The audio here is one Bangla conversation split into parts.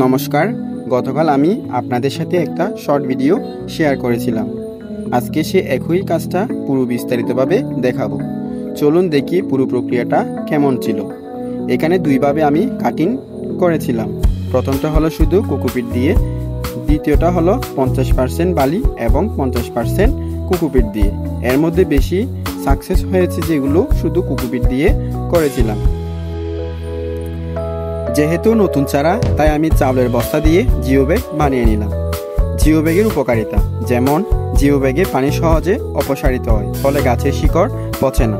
নমস্কার, গতকাল আমি আপনাদের সাথে একটা শর্ট ভিডিও শেয়ার করেছিলাম। আজকে সে একই কাজটা পুরো বিস্তারিতভাবে দেখাবো। চলুন দেখি পুরো প্রক্রিয়াটা কেমন ছিল। এখানে দুইভাবে আমি কাটিং করেছিলাম। প্রথমটা হলো শুধু কোকোপিট দিয়ে, দ্বিতীয়টা হলো 50% বালি এবং 50% কোকোপিট দিয়ে। এর মধ্যে বেশি সাকসেস হয়েছে যেগুলো শুধু কোকোপিট দিয়ে করেছিলাম। যেহেতু নতুন চারা, তাই আমি চাউলের বস্তা দিয়ে জিও ব্যাগ বানিয়ে নিলাম। জিও ব্যাগের উপকারিতা যেমন জিও ব্যাগে পানি সহজে অপসারিত হয়, ফলে গাছের শিকড় পচে না।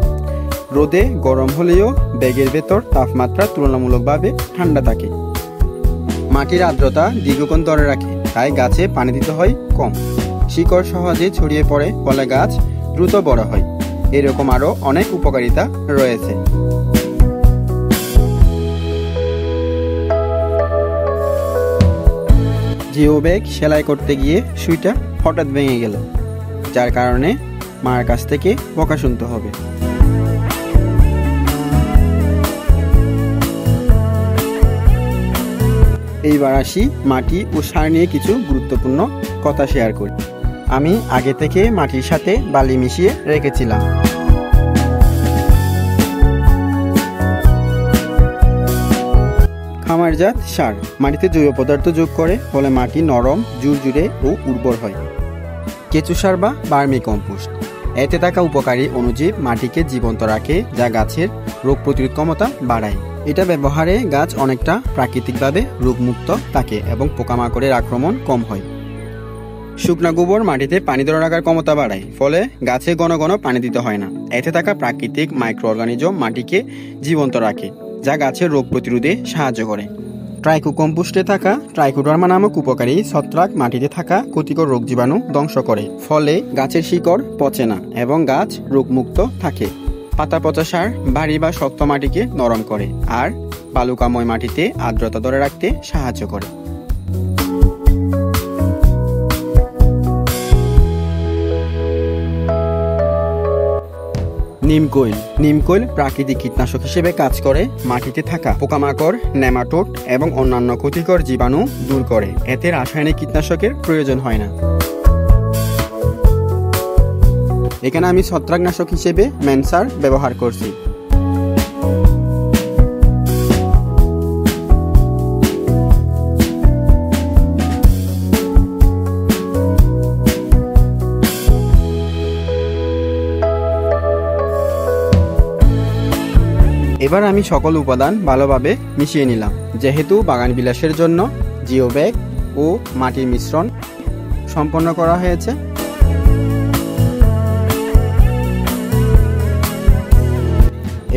রোদে গরম হলেও ব্যাগের ভেতর তাপমাত্রা তুলনামূলকভাবে ঠান্ডা থাকে। মাটির আর্দ্রতা দীর্ঘক্ষণ ধরে রাখে, তাই গাছে পানি দিতে হয় কম। শিকড় সহজে ছড়িয়ে পড়ে, ফলে গাছ দ্রুত বড় হয়। এরকম আরও অনেক উপকারিতা রয়েছে। জিও ব্যাগ সেলাই করতে গিয়ে সুইটা হঠাৎ ভেঙে গেল, যার কারণে মার কাছ থেকে বকা শুনতে হবে। এইবার আসি মাটি ও সার নিয়ে কিছু গুরুত্বপূর্ণ কথা শেয়ার করি। আমি আগে থেকে মাটির সাথে বালি মিশিয়ে রেখেছিলাম। খামারজাত সার মাটিতে জৈব পদার্থ যোগ করে, ফলে মাটি নরম, ঝুরঝুরে ও উর্বর হয়। কেঁচু সার বা ভার্মি কম্পোস্ট, এতে থাকা উপকারী অণুজীব মাটিকে জীবন্ত রাখে, যা গাছের রোগ প্রতিরোধ ক্ষমতা বাড়ায়। এটা ব্যবহারে গাছ অনেকটা প্রাকৃতিকভাবে রোগমুক্ত থাকে এবং পোকামাকড়ের আক্রমণ কম হয়। শুকনা গোবর মাটিতে পানি ধরে রাখার ক্ষমতা বাড়ায়, ফলে গাছে ঘন ঘন পানি দিতে হয় না। এতে থাকা প্রাকৃতিক মাইক্রো অর্গানিজম মাটিকে জীবন্ত রাখে, যা গাছের রোগ প্রতিরোধে সাহায্য করে। ট্রাইকো কম্পোস্টে থাকা ট্রাইকোডার্মা নামক উপকারী ছত্রাক মাটিতে থাকা ক্ষতিকর রোগ জীবাণু ধ্বংস করে, ফলে গাছের শিকড় পচে না এবং গাছ রোগমুক্ত থাকে। পাতা পচা সার ভারী বা শক্ত মাটিকে নরম করে আর বালুকাময় মাটিতে আর্দ্রতা ধরে রাখতে সাহায্য করে। নিমকৈল প্রাকৃতিক কীটনাশক হিসেবে কাজ করে, মাটিতে থাকা পোকামাকড়, নেমাটোড এবং অন্যান্য ক্ষতিকর জীবাণু দূর করে। এতে রাসায়নিক কীটনাশকের প্রয়োজন হয় না। এখানে আমি ছত্রাকনাশক হিসেবে মেনসার ব্যবহার করছি। এবার আমি সকল উপাদান ভালোভাবে মিশিয়ে নিলাম। যেহেতু বাগান বিলাসের জন্য জিও ব্যাগ ও মাটির মিশ্রণ সম্পন্ন করা হয়েছে,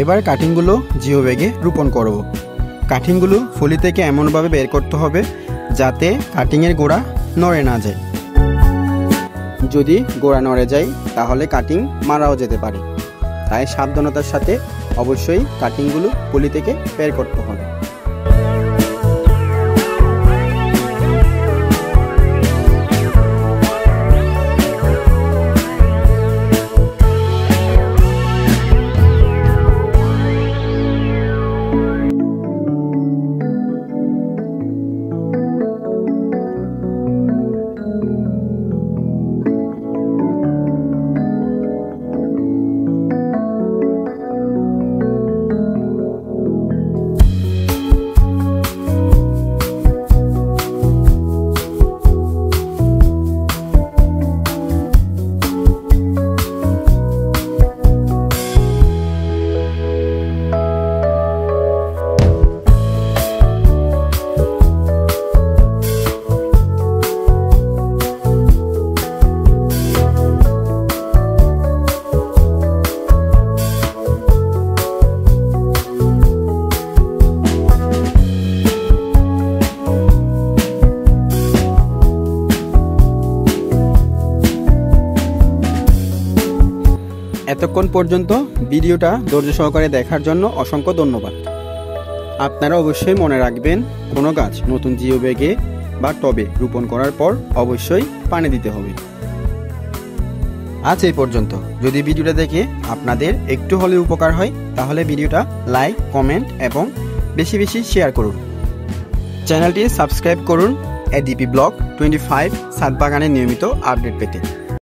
এবার কাটিংগুলো জিও ব্যাগে রোপণ করব। কাটিংগুলো ফলি থেকে এমনভাবে বের করতে হবে যাতে কাটিংয়ের গোড়া নড়ে না যায়। যদি গোড়া নড়ে যায় তাহলে কাটিং মারাও যেতে পারে, তাই সাবধানতার সাথে অবশ্যই কাটিংগুলো পলি থেকে বের করতে হবে। এতক্ষণ পর্যন্ত ভিডিওটা ধৈর্য সহকারে দেখার জন্য অসংখ্য ধন্যবাদ। আপনারা অবশ্যই মনে রাখবেন, কোনো গাছ নতুন জিও ব্যাগে বা টবে রোপণ করার পর অবশ্যই পানি দিতে হবে। আজ এই পর্যন্ত। যদি ভিডিওটা দেখে আপনাদের একটু হলেও উপকার হয়, তাহলে ভিডিওটা লাইক, কমেন্ট এবং বেশি বেশি শেয়ার করুন। চ্যানেলটি সাবস্ক্রাইব করুন এডিপি ব্লগ 25 ছাদ বাগানের নিয়মিত আপডেট পেতে।